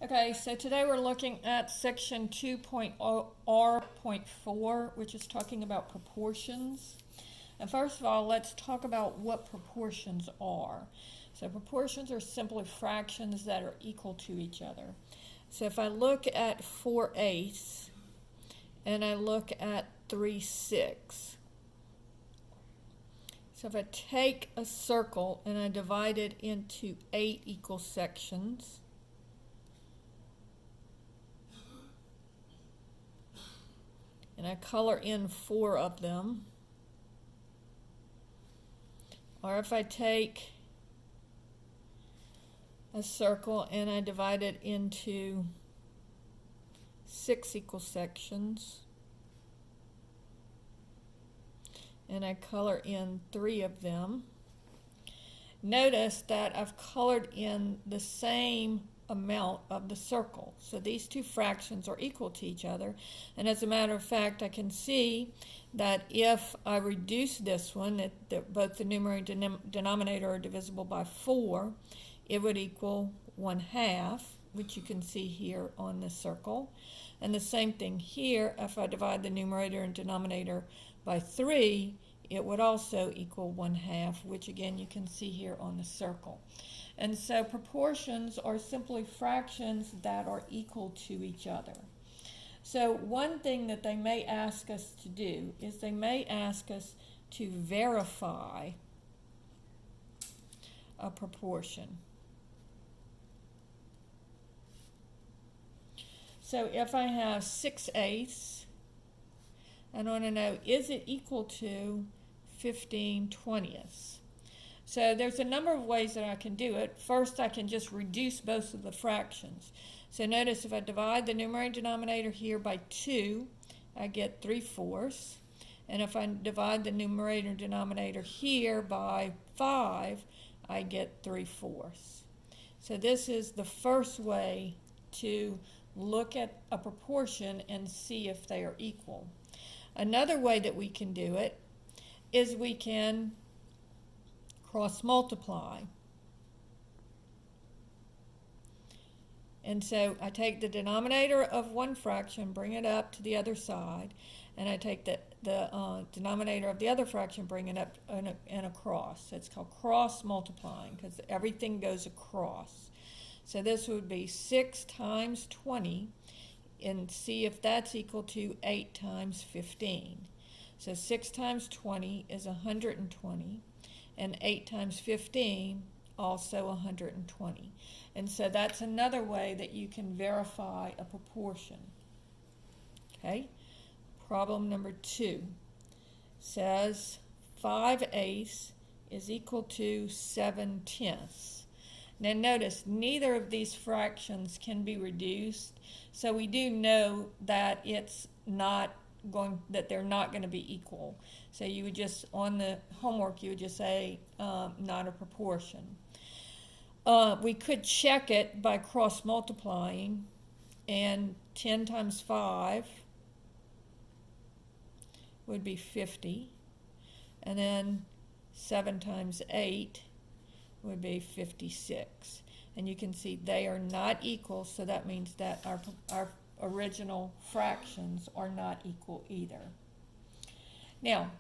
Okay, so today we're looking at section 2.R.4, which is talking about proportions. And first of all, let's talk about what proportions are. So proportions are simply fractions that are equal to each other. So if I look at 4/8 and I look at 3/6, so if I take a circle and I divide it into 8 equal sections, and I color in 4 of them, or if I take a circle and I divide it into 6 equal sections, and I color in 3 of them, notice that I've colored in the same amount of the circle. So these two fractions are equal to each other. And as a matter of fact, I can see that if I reduce this one, that both the numerator and denominator are divisible by 4, it would equal 1/2, which you can see here on the circle. And the same thing here, if I divide the numerator and denominator by 3, it would also equal 1/2, which again you can see here on the circle. And so proportions are simply fractions that are equal to each other. So one thing that they may ask us to do is they may ask us to verify a proportion. So if I have 6/8, and I want to know, is it equal to 15/20? So there's a number of ways that I can do it. First, I can just reduce both of the fractions. So notice if I divide the numerator and denominator here by 2, I get 3/4. And if I divide the numerator and denominator here by 5, I get 3/4. So this is the first way to look at a proportion and see if they are equal. Another way that we can do it is we can cross multiply. And so I take the denominator of one fraction, bring it up to the other side, and I take the denominator of the other fraction, bring it up and across. So it's called cross multiplying because everything goes across. So this would be 6 times 20, and see if that's equal to 8 times 15. So 6 times 20 is 120. And 8 times 15, also 120. And so that's another way that you can verify a proportion. Okay? Problem number 2 says 5/8 is equal to 7/10. Now notice, neither of these fractions can be reduced, so we do know that they're not going to be equal. So you would just, on the homework, you would just say not a proportion. We could check it by cross multiplying, and 10 times 5 would be 50, and then 7 times 8 would be 56. And you can see they are not equal, so that means that our original fractions are not equal either. Now,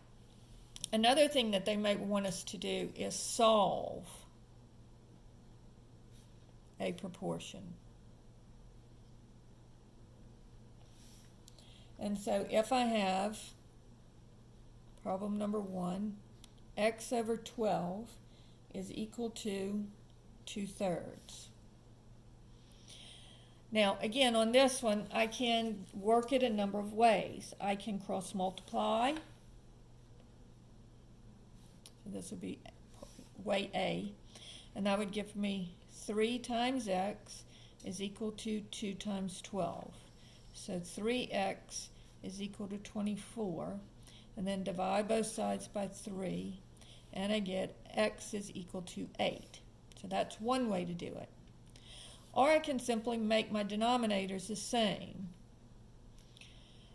another thing that they might want us to do is solve a proportion. And so if I have problem number 1, x over 12 is equal to 2/3. Now, again, on this one, I can work it a number of ways. I can cross multiply. So this would be way A. And that would give me 3 times x is equal to 2 times 12. So 3x is equal to 24. And then divide both sides by 3. And I get x is equal to 8. So that's one way to do it. Or I can simply make my denominators the same.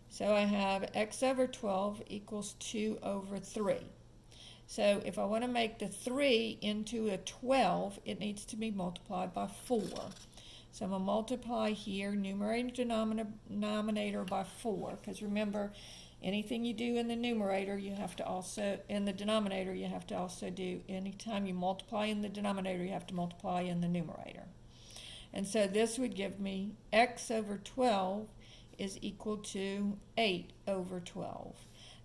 So I have x over 12 equals 2 over 3. So if I want to make the 3 into a 12, it needs to be multiplied by 4. So I'm going to multiply here, numerator and denominator by 4, because remember, anything you do in the numerator, you have to also, in the denominator, you have to also do, anytime you multiply in the denominator, you have to multiply in the numerator. And so this would give me x over 12 is equal to 8 over 12.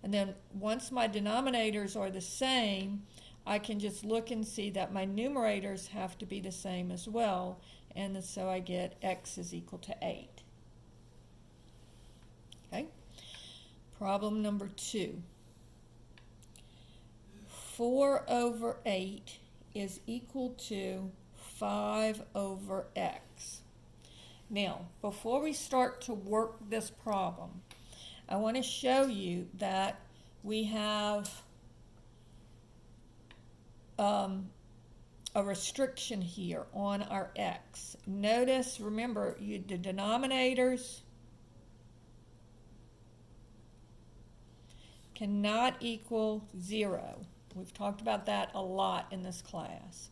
And then once my denominators are the same, I can just look and see that my numerators have to be the same as well. And so I get x is equal to 8. Okay. Problem number 2. 4 over 8 is equal to 5 over x. Now, before we start to work this problem, I want to show you that we have a restriction here on our x. Notice, remember, the denominators cannot equal 0. We've talked about that a lot in this class.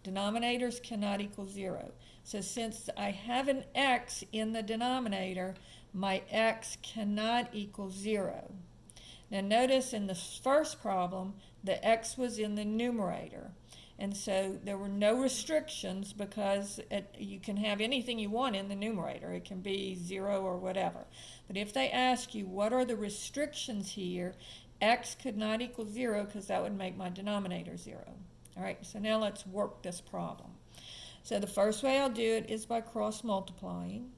Denominators cannot equal 0. So since I have an x in the denominator, my x cannot equal 0. Now notice in the first problem, the x was in the numerator. And so there were no restrictions because you can have anything you want in the numerator. It can be 0 or whatever. But if they ask you what are the restrictions here, x could not equal 0 because that would make my denominator 0. All right, so now let's work this problem. So the first way I'll do it is by cross multiplying.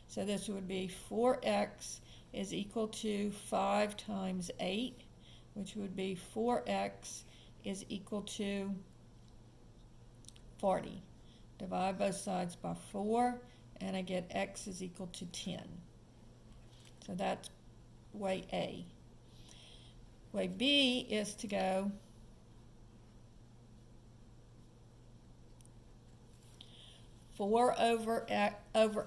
So this would be 4x is equal to 5 times 8, which would be 4x is equal to 40. Divide both sides by 4, and I get x is equal to 10. So that's way A. Way B is to go 4 over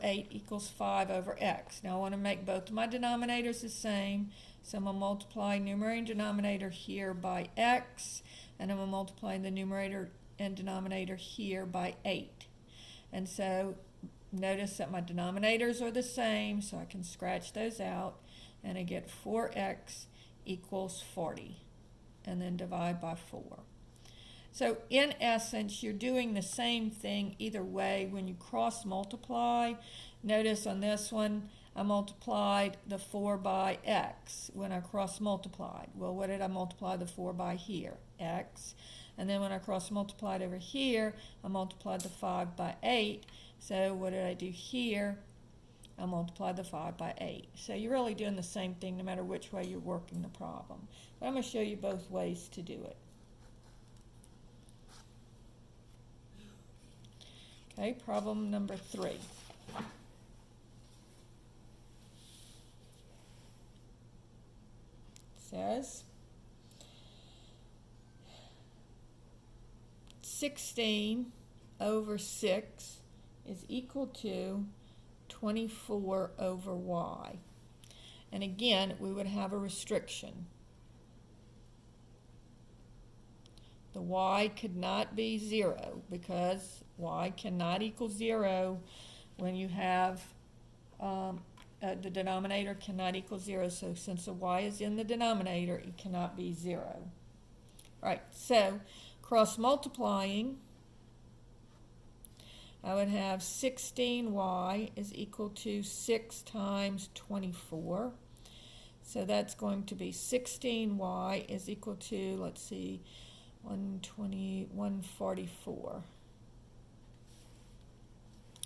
8 equals 5 over x. Now I want to make both of my denominators the same, so I'm going to multiply numerator and denominator here by x, and I'm going to multiply the numerator and denominator here by 8. And so notice that my denominators are the same, so I can scratch those out, and I get 4x equals 40, and then divide by 4. So in essence, you're doing the same thing either way when you cross multiply. Notice on this one, I multiplied the 4 by x when I cross multiplied. Well, what did I multiply the 4 by here? X. And then when I cross multiplied over here, I multiplied the 5 by 8. So what did I do here? I multiplied the 5 by 8. So you're really doing the same thing no matter which way you're working the problem. But I'm going to show you both ways to do it. Okay, problem number 3. Says 16 over 6 is equal to 24 over y. And again, we would have a restriction. The y could not be 0 because y cannot equal 0 when you have the denominator cannot equal 0. So since the y is in the denominator, it cannot be 0. All right, so cross multiplying, I would have 16y is equal to 6 times 24. So that's going to be 16y is equal to, let's see, 144.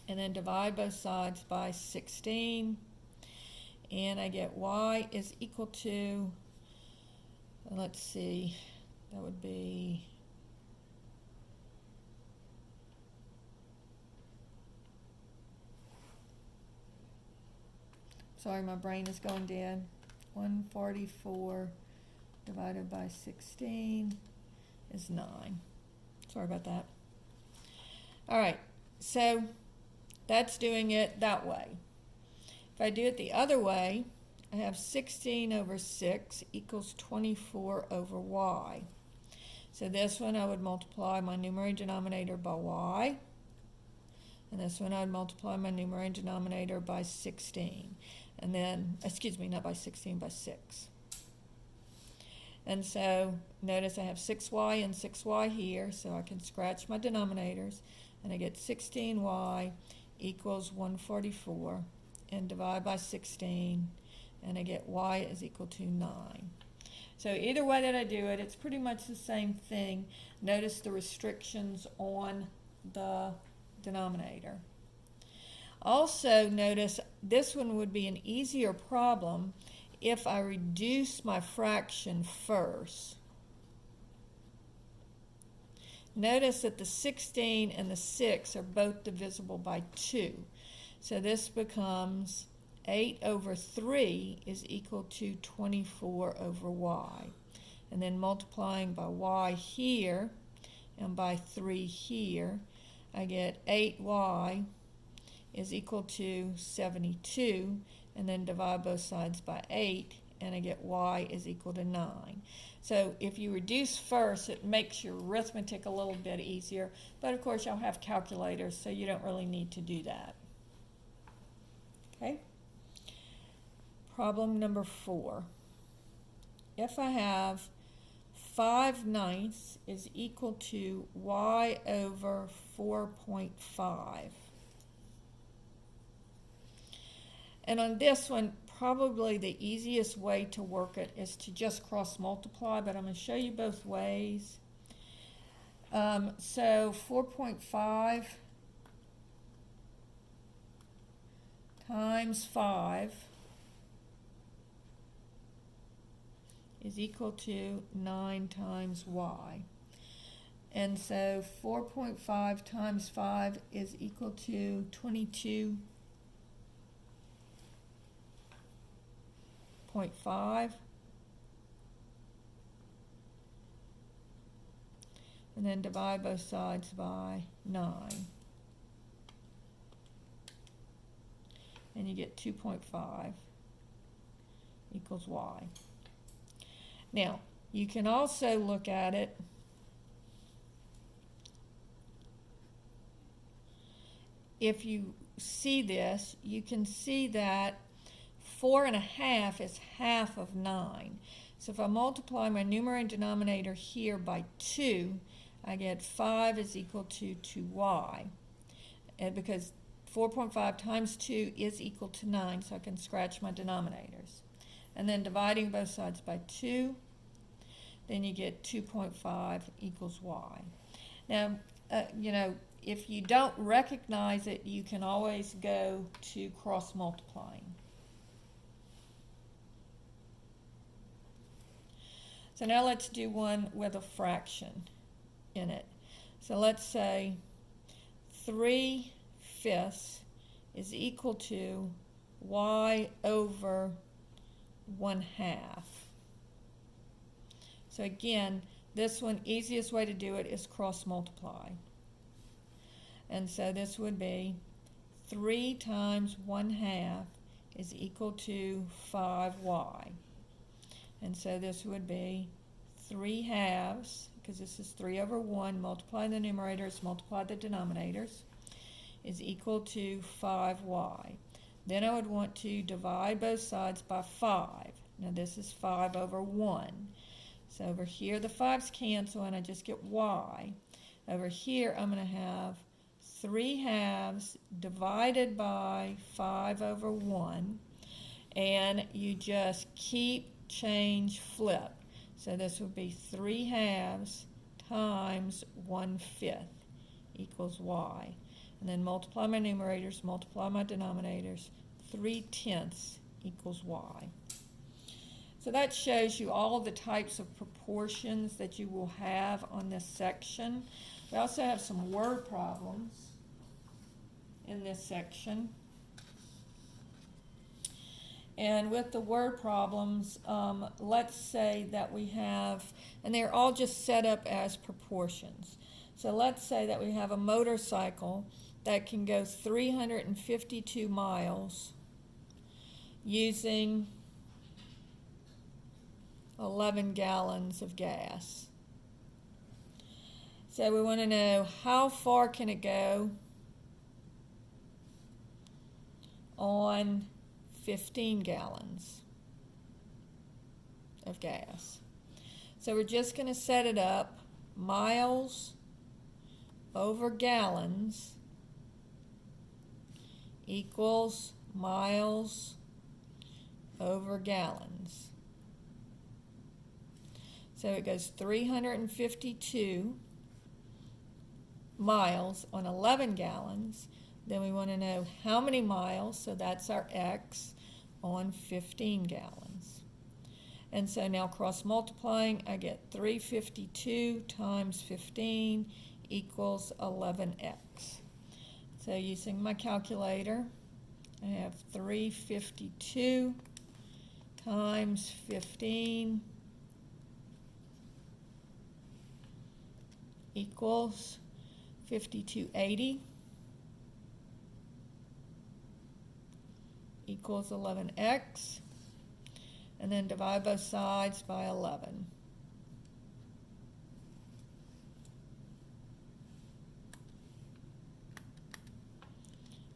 And then divide both sides by 16. And I get y is equal to, let's see, that would be, sorry, my brain is going dead. 144 divided by 16 is 9. Sorry about that. All right, so that's doing it that way. If I do it the other way, I have 16 over 6 equals 24 over y. So this one I would multiply my numerator and denominator by y. And this one I'd multiply my numerator and denominator by 16. And then, excuse me, not by 16, by 6. And so notice I have 6y and 6y here, so I can scratch my denominators, and I get 16y equals 144, and divide by 16, and I get y is equal to 9. So either way that I do it, it's pretty much the same thing. Notice the restrictions on the denominator. Also notice this one would be an easier problem if I reduce my fraction first. Notice that the 16 and the 6 are both divisible by 2. So this becomes 8 over 3 is equal to 24 over y. And then multiplying by y here and by 3 here, I get 8y is equal to 72, and then divide both sides by 8, and I get y is equal to 9. So if you reduce first, it makes your arithmetic a little bit easier, but of course you'll have calculators, so you don't really need to do that. Okay? Problem number 4. If I have 5/9 is equal to y over 4.5. And on this one, probably the easiest way to work it is to just cross multiply, but I'm going to show you both ways. So 4.5 times 5 is equal to 9 times y. And so 4.5 times 5 is equal to 22.5. And then divide both sides by 9. And you get 2.5 equals y. Now, you can also look at it if you see this, you can see that 4.5 is half of 9. So if I multiply my numerator and denominator here by 2, I get 5 is equal to 2y. And because 4.5 times 2 is equal to 9, so I can scratch my denominators. And then dividing both sides by 2, then you get 2.5 equals y. Now, if you don't recognize it, you can always go to cross multiplying. So now let's do one with a fraction in it. So let's say 3/5 is equal to y over 1/2. So again, this one, easiest way to do it is cross multiply. And so this would be 3 times 1/2 is equal to 5y. And so this would be 3/2, because this is 3 over 1, multiply the numerators, multiply the denominators, is equal to 5y. Then I would want to divide both sides by 5. Now this is 5 over 1. So over here the 5's cancel and I just get y. Over here I'm going to have 3/2 divided by 5 over 1. And you just keep, change, flip. So this would be 3/2 times 1/5 equals y. And then multiply my numerators, multiply my denominators. 3/10 equals y. So that shows you all of the types of proportions that you will have on this section. We also have some word problems in this section. And with the word problems, let's say that we have, and they're all just set up as proportions. So let's say that we have a motorcycle that can go 352 miles using 11 gallons of gas. So we want to know how far can it go on 15 gallons of gas. So we're just going to set it up miles over gallons equals miles over gallons. So it goes 352 miles on 11 gallons. Then we want to know how many miles, so that's our X, on 15 gallons. And so now cross multiplying, I get 352 times 15 equals 11X. So using my calculator, I have 352 times 15 equals 5280 equals 11X, and then divide both sides by 11.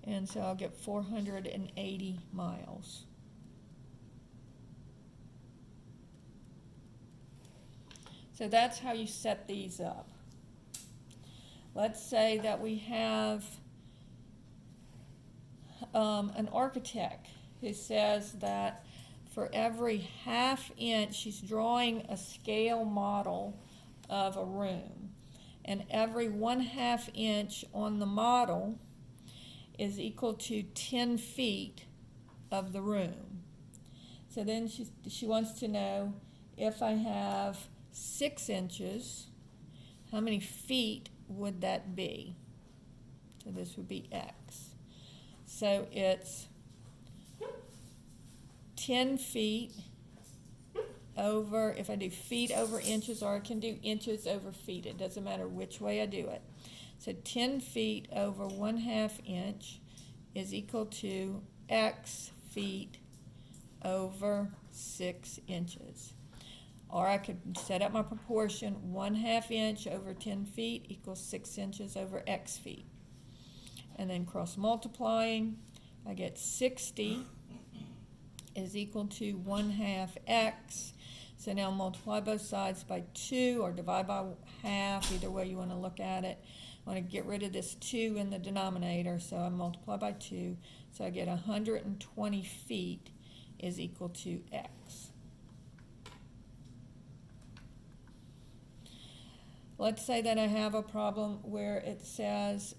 And so I'll get 480 miles. So that's how you set these up. Let's say that we have an architect who says that for every ½ inch, she's drawing a scale model of a room, and every 1/2 inch on the model is equal to 10 feet of the room. So then she wants to know, if I have 6 inches, how many feet would that be? So this would be X. So it's 10 feet over, if I do feet over inches, or I can do inches over feet, it doesn't matter which way I do it. So 10 feet over 1/2 inch is equal to X feet over 6 inches. Or I could set up my proportion, 1/2 inch over 10 feet equals 6 inches over X feet. And then cross multiplying, I get 60 is equal to 1/2 X. So now multiply both sides by 2, or divide by half, either way you want to look at it. I want to get rid of this 2 in the denominator, so I multiply by 2. So I get 120 feet is equal to X. Let's say that I have a problem where it says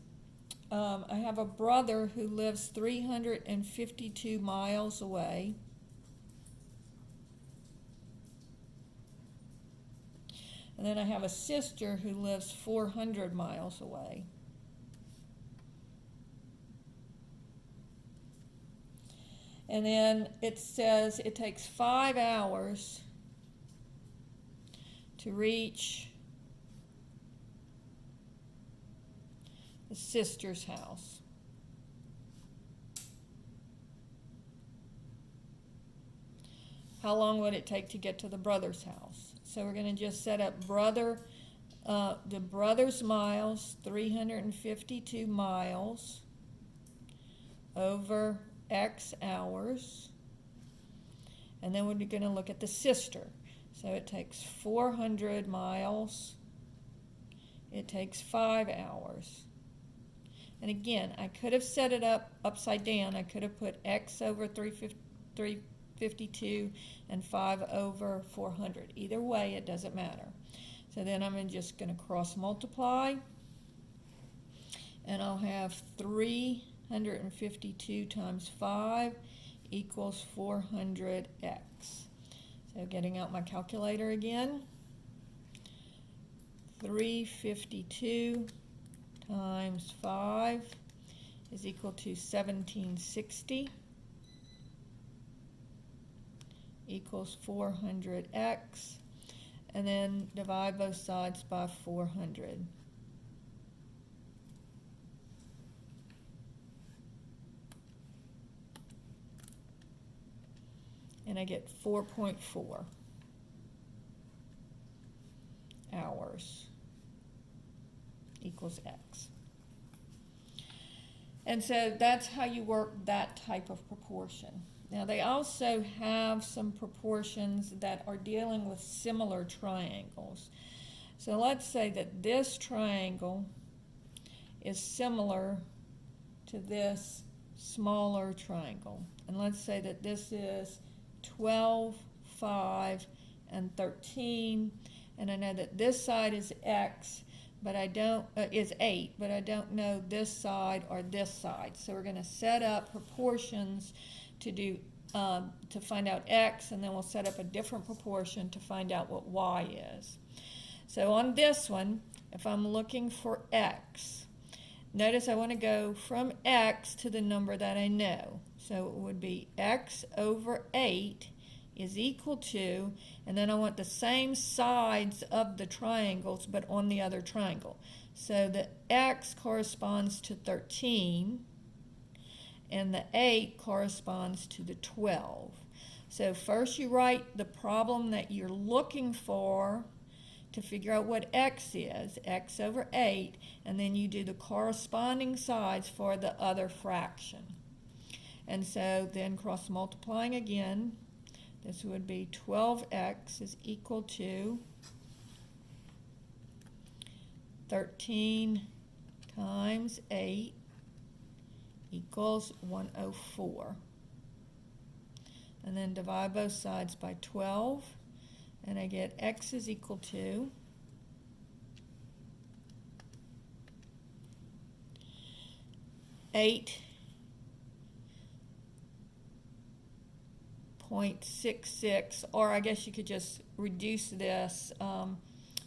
I have a brother who lives 352 miles away. And then I have a sister who lives 400 miles away. And then it says it takes 5 hours to reach the sister's house. How long would it take to get to the brother's house? So we're going to just set up the brother's miles, 352 miles over X hours. And then we're going to look at the sister. So it takes 400 miles. It takes 5 hours. And again, I could have set it up upside down. I could have put X over 352 and 5 over 400. Either way, it doesn't matter. So then I'm just going to cross multiply. And I'll have 352 times 5 equals 400X. So getting out my calculator again. 352 times 5 is equal to 1760 equals 400X, and then divide both sides by 400. And I get 4.4 hours equals X. And so that's how you work that type of proportion. Now they also have some proportions that are dealing with similar triangles. So let's say that this triangle is similar to this smaller triangle. And let's say that this is 12, 5, and 13. And I know that this side is x, but I don't, is 8, but I don't know this side or this side. So we're going to set up proportions to do to find out x, and then we'll set up a different proportion to find out what y is. So on this one, if I'm looking for x, notice I want to go from x to the number that I know. So it would be x over 8 is equal to, and then I want the same sides of the triangles but on the other triangle. So the x corresponds to 13 and the 8 corresponds to the 12. So first you write the problem that you're looking for to figure out what x is, x over 8, and then you do the corresponding sides for the other fraction. And so then cross multiplying again, this would be 12x is equal to 13 times 8 equals 104. And then divide both sides by 12, and I get x is equal to 8.66, or I guess you could just reduce this.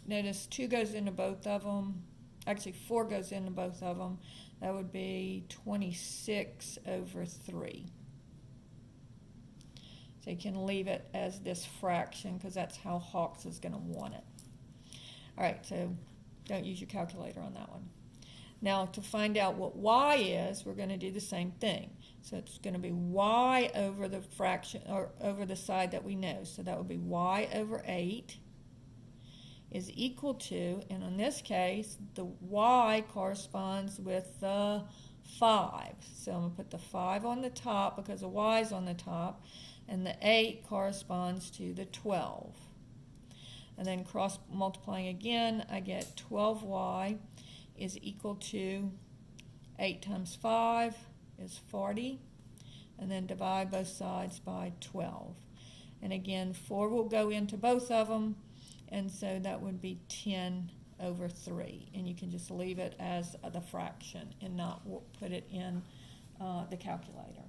Notice 2 goes into both of them. Actually, 4 goes into both of them. That would be 26 over 3. So you can leave it as this fraction because that's how Hawks is going to want it. All right, so don't use your calculator on that one. Now to find out what y is, we're going to do the same thing. So it's going to be y over the fraction, or over the side that we know. So that would be y over 8 is equal to, and in this case, the y corresponds with the 5. So I'm going to put the 5 on the top because the y is on the top, and the 8 corresponds to the 12. And then cross multiplying again, I get 12y is equal to 8 times 5 is 40, and then divide both sides by 12. And again, 4 will go into both of them, and so that would be 10 over 3. And you can just leave it as the fraction and not put it in the calculator.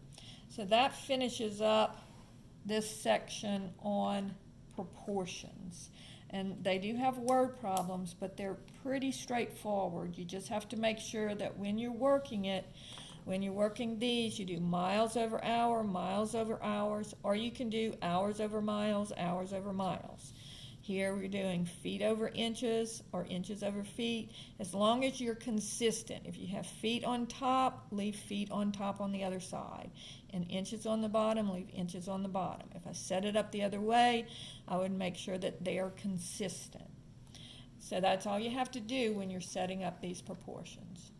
So that finishes up this section on proportions. And they do have word problems, but they're pretty straightforward. You just have to make sure that when you're working it, when you're working these, you do miles over hour, miles over hours, or you can do hours over miles, hours over miles. Here we're doing feet over inches or inches over feet, as long as you're consistent. If you have feet on top, leave feet on top on the other side. And inches on the bottom, leave inches on the bottom. If I set it up the other way, I would make sure that they're consistent. So that's all you have to do when you're setting up these proportions.